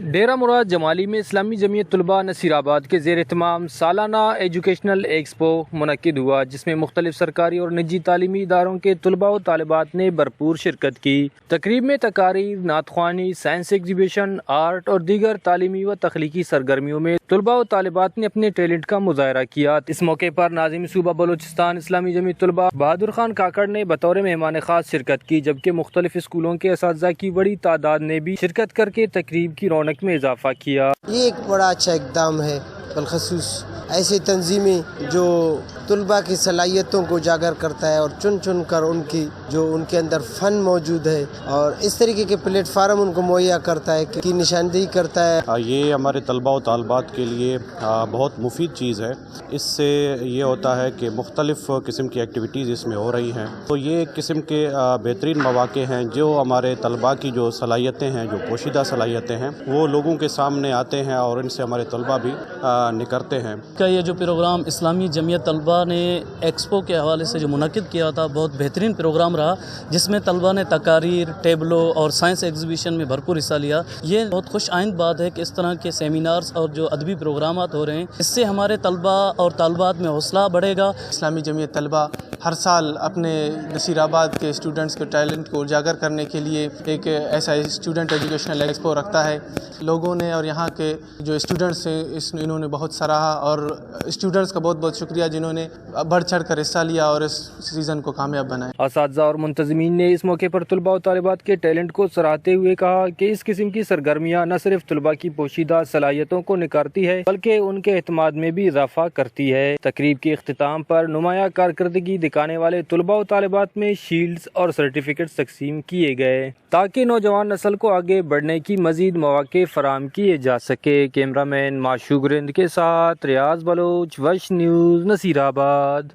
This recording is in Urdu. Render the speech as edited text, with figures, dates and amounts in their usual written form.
ڈیرہ مراد جمالی میں اسلامی جمعیت طلباء نصیر آباد کے زیر اہتمام سالانہ ایجوکیشنل ایکسپو منعقد ہوا، جس میں مختلف سرکاری اور نجی تعلیمی اداروں کے طلباء و طالبات نے بھرپور شرکت کی۔ تقریب میں تقاریر، نعت خوانی، سائنس ایگزیبیشن، آرٹ اور دیگر تعلیمی و تخلیقی سرگرمیوں میں طلباء و طالبات نے اپنے ٹیلنٹ کا مظاہرہ کیا۔ اس موقع پر ناظم صوبہ بلوچستان اسلامی جمعیت طلباء بہادر خان کاکڑ نے بطور مہمان خاص شرکت کی، جبکہ مختلف اسکولوں کے اساتذہ کی بڑی تعداد نے بھی شرکت کر کے تقریب کی رونق میں اضافہ کیا۔ یہ ایک بڑا اچھا اقدام ہے، بالخصوص ایسی تنظیمیں جو طلباء کی صلاحیتوں کو اجاگر کرتا ہے اور چن چن کر ان کے اندر فن موجود ہے اور اس طریقے کے پلیٹ فارم ان کو مہیا کرتا ہے کہ نشاندہی کرتا ہے۔ یہ ہمارے طلباء و طالبات کے لیے بہت مفید چیز ہے۔ اس سے یہ ہوتا ہے کہ مختلف قسم کی ایکٹیویٹیز اس میں ہو رہی ہیں، تو یہ ایک قسم کے بہترین مواقع ہیں جو ہمارے طلباء کی جو صلاحیتیں ہیں، جو پوشیدہ صلاحیتیں ہیں، وہ لوگوں کے سامنے آتے ہیں اور ان سے ہمارے طلباء بھی نکھرتے ہیں۔ یہ جو پروگرام اسلامی جمعیت طلباء نے ایکسپو کے حوالے سے جو منعقد کیا تھا، بہت بہترین پروگرام رہا، جس میں طلباء نے تقاریر، ٹیبلو اور سائنس ایگزیبیشن میں بھرپور حصہ لیا۔ یہ بہت خوش آئند بات ہے کہ اس طرح کے سیمینارز اور جو ادبی پروگرامات ہو رہے ہیں، اس سے ہمارے طلباء اور طالبات میں حوصلہ بڑھے گا۔ اسلامی جمعیت طلباء ہر سال اپنے نصیر آباد کے اسٹوڈنٹس کے ٹیلنٹ کو اجاگر کرنے کے لیے ایک ایسا اسٹوڈنٹ ایجوکیشنل ایکسپو رکھتا ہے۔ لوگوں نے اور یہاں کے جو اسٹوڈنٹس ہیں انہوں نے بہت سراہا، اور اسٹوڈنٹس کا بہت بہت شکریہ جنہوں نے بڑھ چڑھ کر حصہ لیا اور اس سیزن کو کامیاب بنایا۔ اساتذہ اور منتظمین نے اس موقع پر طلباء و طالبات کے ٹیلنٹ کو سراہتے ہوئے کہا کہ اس قسم کی سرگرمیاں نہ صرف طلباء کی پوشیدہ صلاحیتوں کو نکھارتی ہے بلکہ ان کے اعتماد میں بھی اضافہ کرتی ہے۔ تقریب کے اختتام پر نمایاں کارکردگی دکھانے والے طلباء و طالبات میں شیلڈز اور سرٹیفکیٹس تقسیم کیے گئے تاکہ نوجوان نسل کو آگے بڑھنے کی مزید مواقع فراہم کیے جا سکے۔ کیمرہ مین معشوق رند کے ساتھ ریاض بلوچ، وش نیوز، نصیر آباد۔